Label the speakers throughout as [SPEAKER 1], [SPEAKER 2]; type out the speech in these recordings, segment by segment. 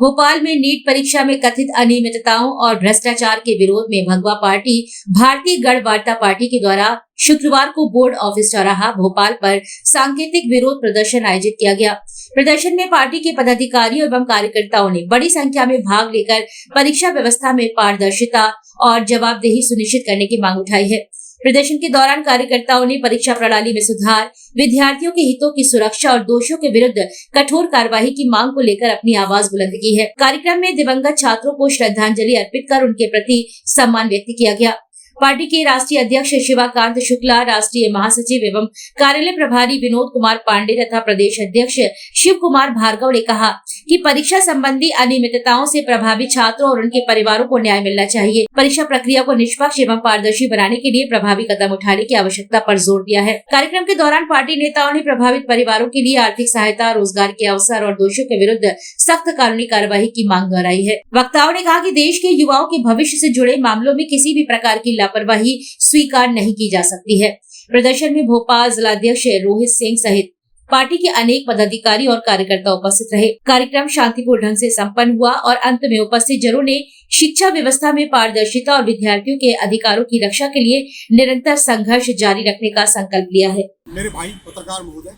[SPEAKER 1] भोपाल में नीट परीक्षा में कथित अनियमितताओं और भ्रष्टाचार के विरोध में भगवा पार्टी भारतीय गण वार्ता पार्टी के द्वारा शुक्रवार को बोर्ड ऑफिस चौराहा भोपाल पर सांकेतिक विरोध प्रदर्शन आयोजित किया गया। प्रदर्शन में पार्टी के पदाधिकारियों एवं कार्यकर्ताओं ने बड़ी संख्या में भाग लेकर परीक्षा व्यवस्था में पारदर्शिता और जवाबदेही सुनिश्चित करने की मांग उठाई है। प्रदर्शन के दौरान कार्यकर्ताओं ने परीक्षा प्रणाली में सुधार, विद्यार्थियों के हितों की सुरक्षा और दोषियों के विरुद्ध कठोर कार्रवाई की मांग को लेकर अपनी आवाज बुलंद की है। कार्यक्रम में दिवंगत छात्रों को श्रद्धांजलि अर्पित कर उनके प्रति सम्मान व्यक्त किया गया। पार्टी के राष्ट्रीय अध्यक्ष शिवाकांत शुक्ला, राष्ट्रीय महासचिव एवं कार्यालय प्रभारी विनोद कुमार पांडे तथा प्रदेश अध्यक्ष शिव कुमार भार्गव ने कहा कि परीक्षा संबंधी अनियमितताओं से प्रभावित छात्रों और उनके परिवारों को न्याय मिलना चाहिए। परीक्षा प्रक्रिया को निष्पक्ष एवं पारदर्शी बनाने के लिए प्रभावी कदम उठाने की आवश्यकता पर जोर दिया है। कार्यक्रम के दौरान पार्टी नेताओं ने प्रभावित परिवारों के लिए आर्थिक सहायता, रोजगार के अवसर और दोषियों के विरुद्ध सख्त कानूनी कार्यवाही की मांग दोहराई है। वक्ताओं ने कहा कि देश के युवाओं के भविष्य से जुड़े मामलों में किसी भी प्रकार की लापरवाही स्वीकार नहीं की जा सकती है। प्रदर्शन में भोपाल जिलाध्यक्ष रोहित सिंह सहित पार्टी के अनेक पदाधिकारी और कार्यकर्ता उपस्थित रहे। कार्यक्रम शांतिपूर्ण ढंग से संपन्न हुआ और अंत में उपस्थित जनों ने शिक्षा व्यवस्था में पारदर्शिता और विद्यार्थियों के अधिकारों की रक्षा के लिए निरंतर संघर्ष जारी रखने का संकल्प लिया है।
[SPEAKER 2] मेरे भाई पत्रकार महोदय,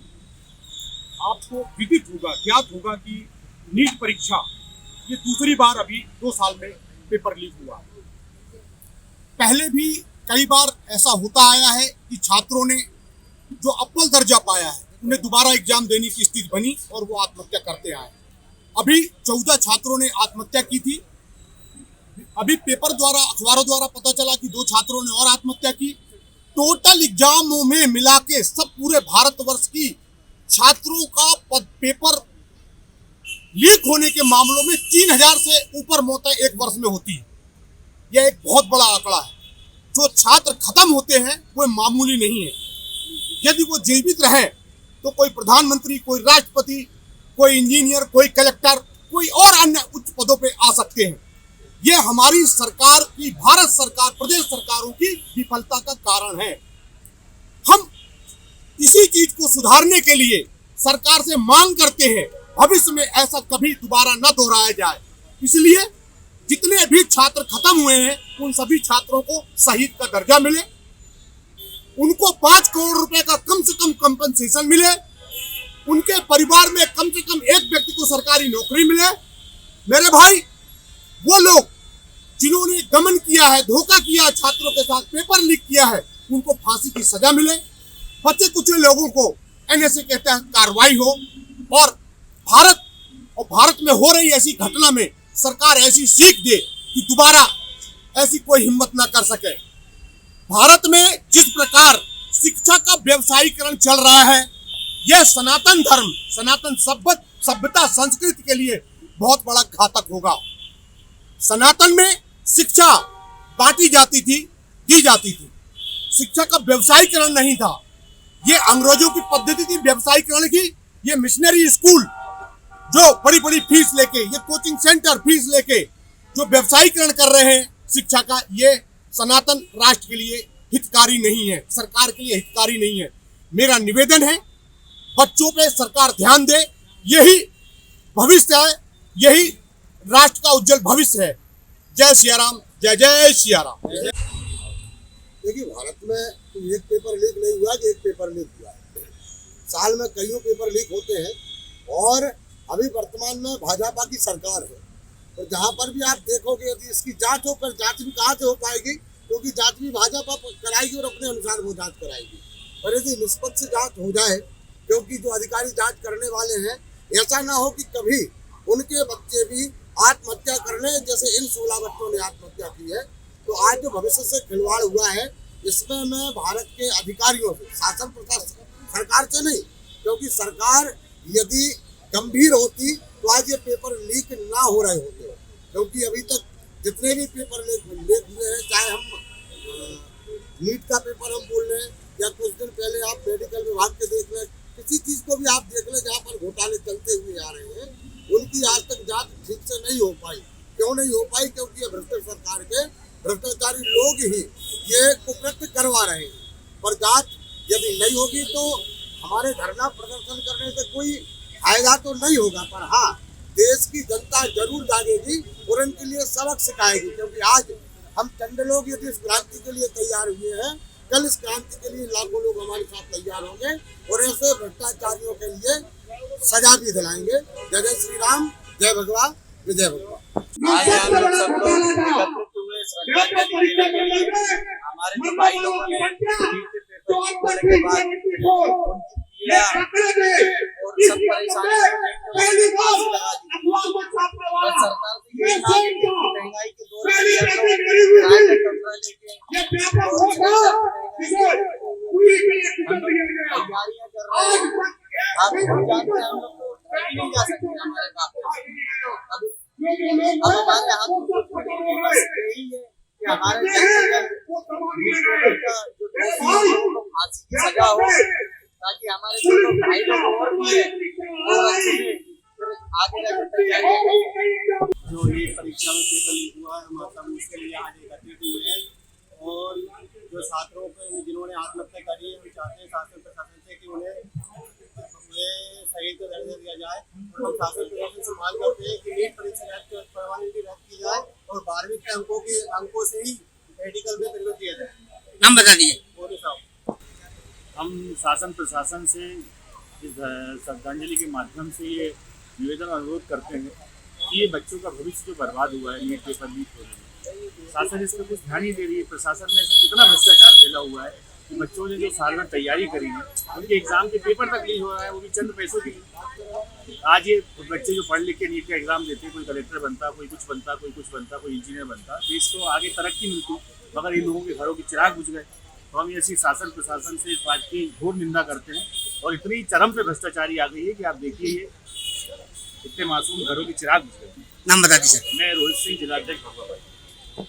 [SPEAKER 2] आपको विदित होगा, ज्ञात होगा कि नीट परीक्षा ये दूसरी बार अभी 2 साल में पेपर लीक हुआ। पहले भी कई बार ऐसा होता आया है कि छात्रों ने जो अव्वल दर्जा पाया है उन्हें दोबारा एग्जाम देने की स्थिति बनी और वो आत्महत्या करते आए। अभी 14 छात्रों ने आत्महत्या की थी। अभी पेपर द्वारा, अखबारों द्वारा पता चला कि 2 छात्रों ने और आत्महत्या की। टोटल एग्जामों में मिला के सब पूरे भारतवर्ष की छात्रों का पेपर लीक होने के मामलों में 3000 से ऊपर मौतें एक वर्ष में होती है। यह एक बहुत बड़ा आंकड़ा है। जो छात्र खत्म होते हैं वो मामूली नहीं है। यदि वो जीवित रहे तो कोई प्रधानमंत्री, कोई राष्ट्रपति, कोई इंजीनियर, कोई कलेक्टर, कोई और अन्य उच्च पदों पे आ सकते हैं। ये हमारी सरकार की, भारत सरकार, प्रदेश सरकारों की विफलता का कारण है। हम इसी चीज को सुधारने के लिए सरकार से मांग करते हैं भविष्य में ऐसा कभी दोबारा न दोहराया जाए। इसलिए जितने भी छात्र खत्म हुए हैं उन सभी छात्रों को शहीद का दर्जा मिले, उनको 5 करोड़ रुपए का कम से कम कंपनसेशन मिले, उनके परिवार में कम से कम एक व्यक्ति को सरकारी नौकरी मिले। मेरे भाई, वो लोग जिन्होंने गमन किया है, धोखा किया छात्रों के साथ, पेपर लीक किया है, उनको फांसी की सजा मिले। बचे कुछ लोगों को एनएसए के तहत कार्रवाई हो और भारत में हो रही ऐसी घटना में सरकार ऐसी सीख दे कि दोबारा ऐसी कोई हिम्मत ना कर सके। भारत में जिस प्रकार शिक्षा का व्यवसायीकरण चल रहा है, यह सनातन धर्म, सनातन सभ्यता, संस्कृति के लिए बहुत बड़ा घातक होगा। सनातन में शिक्षा बांटी जाती थी, दी जाती थी। शिक्षा का व्यवसायीकरण नहीं था। ये अंग्रेजों की पद्धति थी व्यवसायीकरण की। ये मिशनरी स्कूल जो बड़ी बड़ी फीस लेके, ये कोचिंग सेंटर फीस लेके जो व्यवसायीकरण कर रहे हैं शिक्षा का, ये सनातन राष्ट्र के लिए हितकारी नहीं है, सरकार के लिए हितकारी नहीं है। मेरा निवेदन है, बच्चों पे सरकार ध्यान दे। यही भविष्य है, यही राष्ट्र का उज्जवल भविष्य है। जय सिया राम, जय जय सिया राम।
[SPEAKER 3] देखिए, भारत में एक पेपर लीक नहीं हुआ कि एक पेपर लीक हुआ है। साल में कईयों पेपर लीक होते हैं और अभी वर्तमान में भाजपा की सरकार है। तो जहाँ पर भी आप देखोगे यदि इसकी जांच हो, पर जांच भी कहाँ से हो पाएगी, क्योंकि जांच भी भाजपा कराएगी और अपने अनुसार वो जांच कराएगी। पर यदि निष्पक्ष जांच हो जाए, क्योंकि जो अधिकारी जांच करने वाले हैं, ऐसा ना हो कि कभी उनके बच्चे भी आत्महत्या कर लें, जैसे इन 16 बच्चों ने आत्महत्या की है। तो आज जो भविष्य से खिलवाड़ हुआ है, इसमें मैं भारत के अधिकारियों से, शासन प्रशासन, सरकार से नहीं, क्योंकि सरकार यदि गंभीर होती तो आज ये पेपर लीक ना हो रहे होते। क्योंकि अभी तक जितने भी पेपर लीक हुए हैं, चाहे हम नीट का पेपर हम बोल रहे हैं या कुछ दिन पहले आप मेडिकल विभाग के देख लें, किसी चीज़ को भी आप देख लें जहाँ पर घोटाले चलते हुए आ रहे हैं, उनकी आज तक जांच ठीक से नहीं हो पाई। क्यों नहीं हो पाई? क्योंकि ये भ्रष्ट सरकार के भ्रष्टाचारी लोग ही ये कुकृत्य करवा रहे हैं। पर जांच यदि नहीं होगी तो हमारे धरना प्रदर्शन करने से कोई फायदा तो नहीं होगा। पर हाँ, देश की जनता जरूर जागेगी और इनके लिए सबक सिखाएगी, क्योंकि आज हम चंद लोग यदि इस क्रांति के लिए तैयार हुए हैं, कल इस क्रांति के लिए लाखों लोग हमारे साथ तैयार होंगे और ऐसे भ्रष्टाचारियों के लिए सजा भी दिलाएंगे। जय जय श्री राम, जय भगवान, विजय भगवान।
[SPEAKER 4] आज हम लोग सब लोग एकत्रित हुए श्रद्धांजलि देने के लिए। हमारे जो भाई लोगों ने नीट के पेपर लीक होने के बाद उनकी पीड़ा और सब परेशानी फांसी लगा दी। और सरकार से यही मांग है कि महंगाई के दौर में किराए का कमरा लेके तैयारियां कर रहे हैं। आप जानते हैं हम लोग तो नहीं जा सकते हमारे बाप। अब हमारे हाथ में बस यही है कि हमारे का जो दोषी है उनको फांसी की सजा हो, ताकि हमारे जो भाई लोग और भी है वो आगे जाकर तैयारी करें। जो नीट परीक्षा में पेपर लीक हुआ है, हम सब उसके लिए आज एकत्रित हुए हैं और जो छात्रों को जिन्होंने आत्महत्या करी है, हम चाहते हैं शासन प्रशासन से कि उन्हें शहीद का दर्जा दिया जाए। और हम शासन प्रशासन से मांग करते हैं कि नीट परीक्षा परमानेंटली रद्द की जाए और 12वीं के अंकों से ही मेडिकल में प्रवेश दिया जाए।
[SPEAKER 5] नाम बता दिए।
[SPEAKER 6] हम शासन प्रशासन से इस श्रद्धांजलि के माध्यम से ये निवेदन अनुरोध करते हैं कि ये बच्चों का भविष्य जो बर्बाद हुआ है नीट पेपर लीक होने में, शासन इस पर कुछ ध्यान ही दे रही है। प्रशासन में ऐसा कितना भ्रष्टाचार फैला हुआ है कि बच्चों ने जो साल में तैयारी करी है उनके एग्जाम के पेपर तक लीक हो रहा है, वो भी चंद पैसों के लिए। आज ये बच्चे जो पढ़ लिख के नीट का एग्जाम देते, कोई कलेक्टर बनता, कोई कुछ बनता, कोई कुछ बनता, कोई इंजीनियर बनता, देश को आगे तरक्की मिलती, मगर इन लोगों के घरों के चिराग बुझ गए। तो हम ऐसी शासन प्रशासन से इस बात की घोर निंदा करते हैं और इतनी चरम पे भ्रष्टाचारी आ गई है कि आप देखिए ये इतने मासूम घरों के चिराग बुझ गए।
[SPEAKER 5] नाम बता दीजिए।
[SPEAKER 6] मैं रोहित सिंह, जिलाध्यक्ष भगवा।